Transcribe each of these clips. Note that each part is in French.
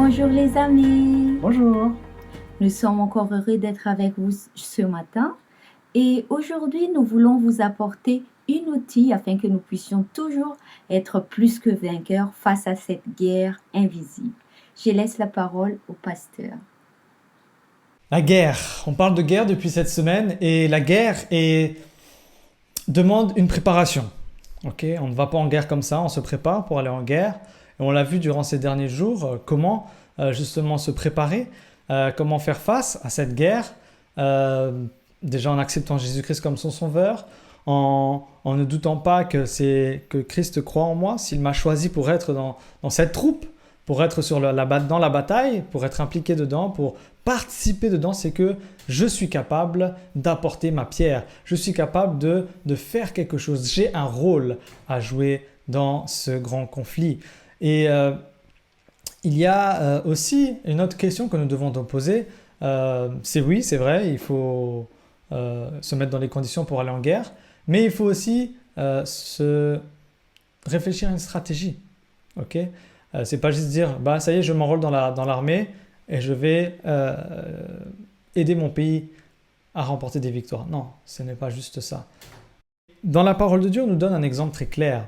Bonjour les amis, Bonjour. nous sommes encore heureux d'être avec vous ce matin et aujourd'hui nous voulons vous apporter un outil afin que nous puissions toujours être plus que vainqueurs face à cette guerre invisible. Je laisse la parole au pasteur. La guerre. On parle de guerre depuis cette semaine et la guerre demande une préparation. Ok, on ne va pas en guerre comme ça, on se prépare pour aller en guerre. Et on l'a vu durant ces derniers jours, comment justement se préparer, comment faire face à cette guerre. Déjà en acceptant Jésus-Christ comme son sauveur, en ne doutant pas que Christ croit en moi, s'il m'a choisi pour être dans cette troupe, pour être dans la bataille, pour être impliqué dedans, pour participer dedans, c'est que je suis capable d'apporter ma pierre. Je suis capable de faire quelque chose. J'ai un rôle à jouer dans ce grand conflit. Et il y a aussi une autre question que nous devons nous poser. C'est oui, c'est vrai, il faut se mettre dans les conditions pour aller en guerre, mais il faut aussi se réfléchir à une stratégie. Ok, c'est pas juste dire bah ça y est, je m'enrôle dans l'armée et je vais aider mon pays à remporter des victoires. Non, ce n'est pas juste ça. Dans la parole de Dieu, on nous donne un exemple très clair.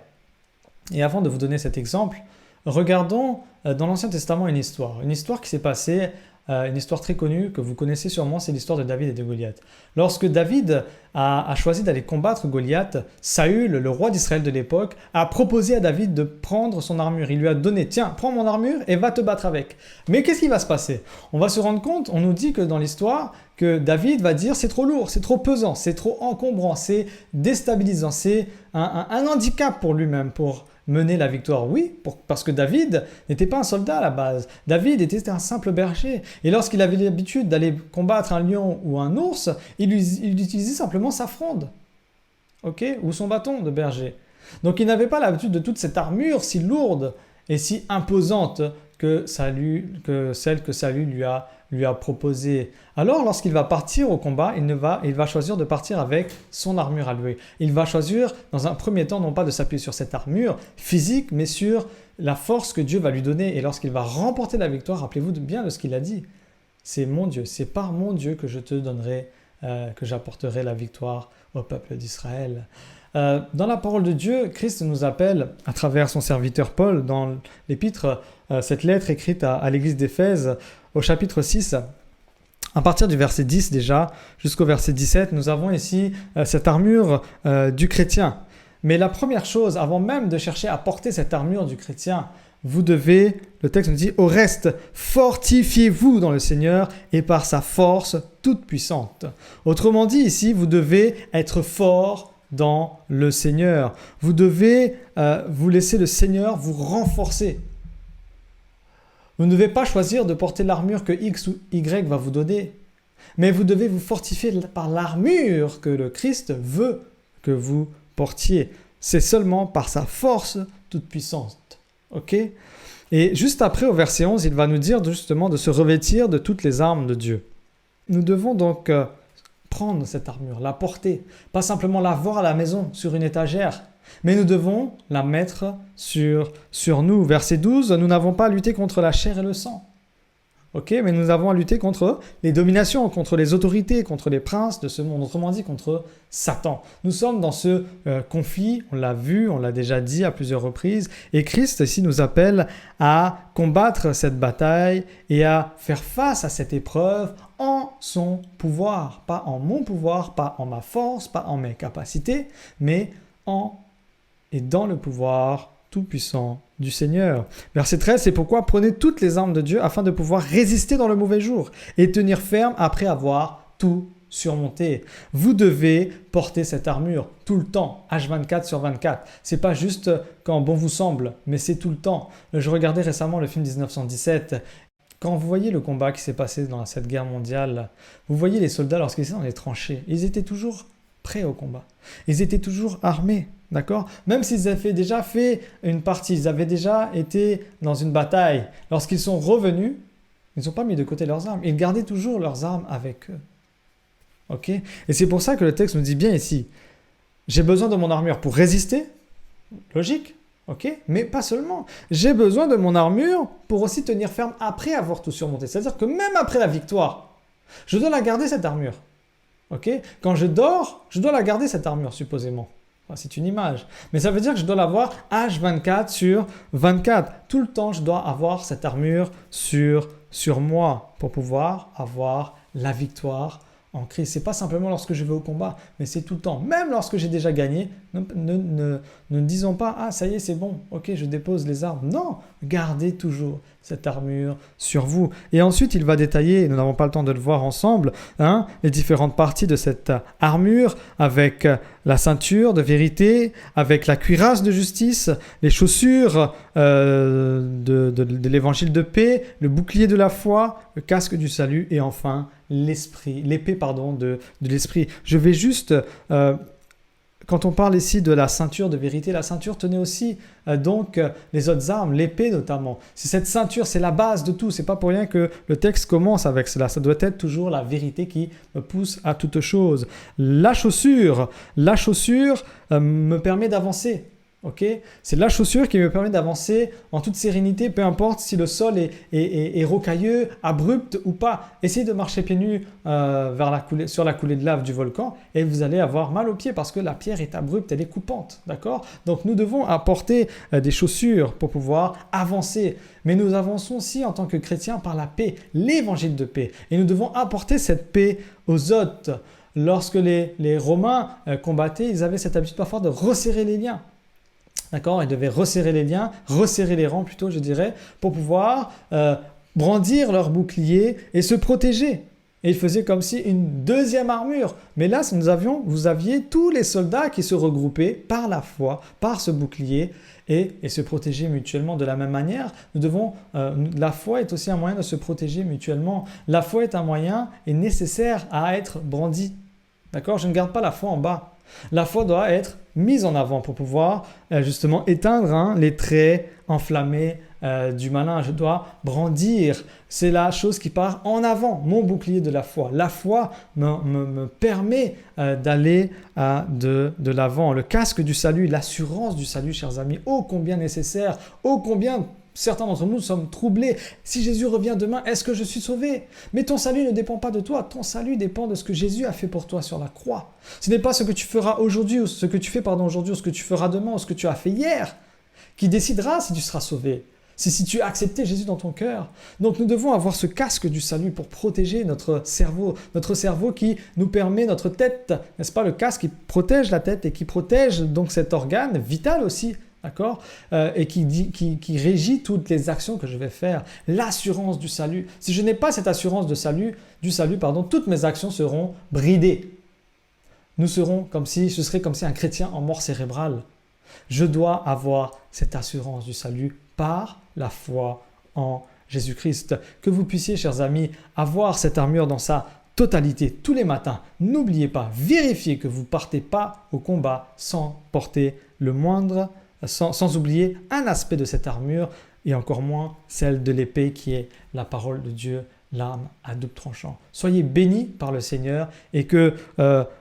Et avant de vous donner cet exemple, regardons dans l'Ancien Testament une histoire qui s'est passée, une histoire très connue que vous connaissez sûrement, c'est l'histoire de David et de Goliath. Lorsque David a choisi d'aller combattre Goliath, Saül, le roi d'Israël de l'époque, a proposé à David de prendre son armure. Il lui a donné, tiens, prends mon armure et va te battre avec. Mais qu'est-ce qui va se passer? On va se rendre compte, on nous dit que dans l'histoire, que David va dire c'est trop lourd, c'est trop pesant, c'est trop encombrant, c'est déstabilisant, c'est un handicap pour lui-même, pour mener la victoire. Oui, parce que David n'était pas un soldat à la base. David était un simple berger. Et lorsqu'il avait l'habitude d'aller combattre un lion ou un ours, il utilisait simplement sa fronde, ou son bâton de berger. Donc il n'avait pas l'habitude de toute cette armure si lourde et si imposante que celle que Saül lui a proposée. Alors lorsqu'il va partir au combat, il va choisir de partir avec son armure à lui. Il va choisir dans un premier temps non pas de s'appuyer sur cette armure physique, mais sur la force que Dieu va lui donner. Et lorsqu'il va remporter la victoire, rappelez-vous bien de ce qu'il a dit. C'est mon Dieu, c'est par mon Dieu que je te donnerai, que j'apporterai la victoire au peuple d'Israël. Dans la parole de Dieu, Christ nous appelle à travers son serviteur Paul dans l'épître, cette lettre écrite à l'église d'Éphèse au chapitre 6. À partir du verset 10 déjà jusqu'au verset 17, nous avons ici cette armure du chrétien. Mais la première chose, avant même de chercher à porter cette armure du chrétien, vous devez, le texte nous dit, au reste, fortifiez-vous dans le Seigneur et par sa force toute puissante. Autrement dit ici, vous devez être fort dans le Seigneur. Vous devez vous laisser le Seigneur vous renforcer. Vous ne devez pas choisir de porter l'armure que X ou Y va vous donner, mais vous devez vous fortifier par l'armure que le Christ veut que vous portiez. C'est seulement par sa force toute puissante. Ok ? Et juste après, au verset 11, il va nous dire justement de se revêtir de toutes les armes de Dieu. Nous devons donc prendre cette armure, la porter, pas simplement la voir à la maison sur une étagère, mais nous devons la mettre sur nous. Verset 12, nous n'avons pas à lutter contre la chair et le sang. Mais nous avons à lutter contre les dominations, contre les autorités, contre les princes de ce monde, autrement dit contre Satan. Nous sommes dans ce conflit, on l'a vu, on l'a déjà dit à plusieurs reprises, et Christ ici nous appelle à combattre cette bataille et à faire face à cette épreuve en son pouvoir, pas en mon pouvoir, pas en ma force, pas en mes capacités, mais en et dans le pouvoir tout-puissant du Seigneur. Verset 13, c'est pourquoi prenez toutes les armes de Dieu afin de pouvoir résister dans le mauvais jour et tenir ferme après avoir tout surmonté. Vous devez porter cette armure tout le temps, H24 sur 24. C'est pas juste quand bon vous semble, mais c'est tout le temps. Je regardais récemment le film 1917. Quand vous voyez le combat qui s'est passé dans cette guerre mondiale, vous voyez les soldats lorsqu'ils étaient dans les tranchées, ils étaient toujours prêts au combat. Ils étaient toujours armés. D'accord ? Même s'ils avaient déjà fait une partie, ils avaient déjà été dans une bataille, lorsqu'ils sont revenus, ils n'ont pas mis de côté leurs armes. Ils gardaient toujours leurs armes avec eux. Ok ? Et c'est pour ça que le texte nous dit bien ici, j'ai besoin de mon armure pour résister, logique, ok? Mais pas seulement. J'ai besoin de mon armure pour aussi tenir ferme après avoir tout surmonté. C'est-à-dire que même après la victoire, je dois la garder cette armure. Ok? Quand je dors, je dois la garder cette armure, supposément. Enfin, c'est une image. Mais ça veut dire que je dois l'avoir H24 sur 24. Tout le temps, je dois avoir cette armure sur moi pour pouvoir avoir la victoire en Christ. Ce n'est pas simplement lorsque je vais au combat, mais c'est tout le temps. Même lorsque j'ai déjà gagné, ne disons pas « Ah, ça y est, c'est bon, ok, je dépose les armes ». Non, gardez toujours cette armure sur vous. Et ensuite, il va détailler, et nous n'avons pas le temps de le voir ensemble, les différentes parties de cette armure avec la ceinture de avec la cuirasse de justice, les chaussures de l'évangile de paix, le bouclier de la foi, le casque du salut et enfin l'épée de l'esprit. Je vais juste... quand on parle ici de la ceinture de vérité, la ceinture tenait aussi les autres armes, l'épée notamment. C'est cette ceinture, c'est la base de tout. C'est pas pour rien que le texte commence avec cela. Ça doit être toujours la vérité qui me pousse à toute chose. La chaussure me permet d'avancer. Okay, c'est la chaussure qui me permet d'avancer en toute sérénité, peu importe si le sol est rocailleux, abrupt ou pas. Essayez de marcher pieds nus sur la coulée de lave du volcan et vous allez avoir mal aux pieds parce que la pierre est abrupte, elle est coupante. D'accord? Donc nous devons apporter des chaussures pour pouvoir avancer. Mais nous avançons aussi en tant que chrétiens par la paix, l'évangile de paix. Et nous devons apporter cette paix aux autres. Lorsque les Romains combattaient, ils avaient cette habitude parfois de resserrer les liens. D'accord? Ils devaient resserrer les liens, resserrer les rangs plutôt, je dirais, pour pouvoir brandir leur bouclier et se protéger. Et ils faisaient comme si une deuxième armure. Mais là, vous aviez tous les soldats qui se regroupaient par la foi, par ce bouclier et se protéger mutuellement de la même manière. La foi est aussi un moyen de se protéger mutuellement. La foi est un moyen et nécessaire à être brandi. D'accord? Je ne garde pas la foi en bas. La foi doit être mise en avant pour pouvoir justement éteindre les traits enflammés du malin. Je dois brandir. C'est la chose qui part en avant, mon bouclier de la foi. La foi me permet d'aller de l'avant. Le casque du salut, l'assurance du salut, chers amis, ô combien nécessaire, ô combien... Certains d'entre nous sommes troublés. Si Jésus revient demain, est-ce que je suis sauvé? Mais ton salut ne dépend pas de toi. Ton salut dépend de ce que Jésus a fait pour toi sur la croix. Ce n'est pas ce que tu feras aujourd'hui, ou ce que tu fais aujourd'hui, ou ce que tu feras demain, ou ce que tu as fait hier, qui décidera si tu seras sauvé. C'est si tu as accepté Jésus dans ton cœur. Donc nous devons avoir ce casque du salut pour protéger notre cerveau qui nous permet, notre tête, n'est-ce pas, le casque qui protège la tête et qui protège donc cet organe vital aussi. D'accord? Et qui régit toutes les actions que je vais faire. L'assurance du salut. Si je n'ai pas cette assurance du salut, toutes mes actions seront bridées. Je serai comme si un chrétien en mort cérébrale. Je dois avoir cette assurance du salut par la foi en Jésus-Christ. Que vous puissiez, chers amis, avoir cette armure dans sa totalité tous les matins. N'oubliez pas, vérifiez que vous ne partez pas au combat sans porter sans oublier un aspect de cette armure et encore moins celle de l'épée qui est la parole de Dieu, l'arme à double tranchant. Soyez bénis par le Seigneur et que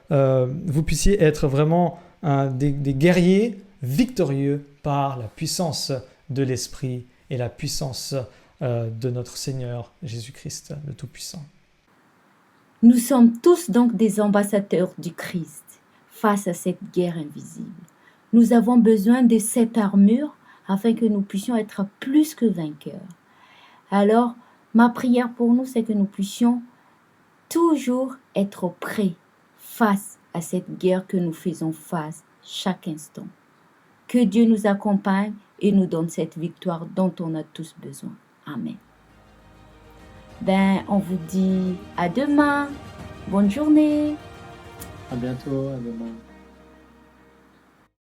vous puissiez être vraiment des guerriers victorieux par la puissance de l'Esprit et la puissance de notre Seigneur Jésus-Christ, le Tout-Puissant. Nous sommes tous donc des ambassadeurs du Christ face à cette guerre invisible. Nous avons besoin de cette armure afin que nous puissions être plus que vainqueurs. Alors, ma prière pour nous, c'est que nous puissions toujours être prêts face à cette guerre que nous faisons face chaque instant. Que Dieu nous accompagne et nous donne cette victoire dont on a tous besoin. Amen. On vous dit à demain. Bonne journée. À bientôt, à demain.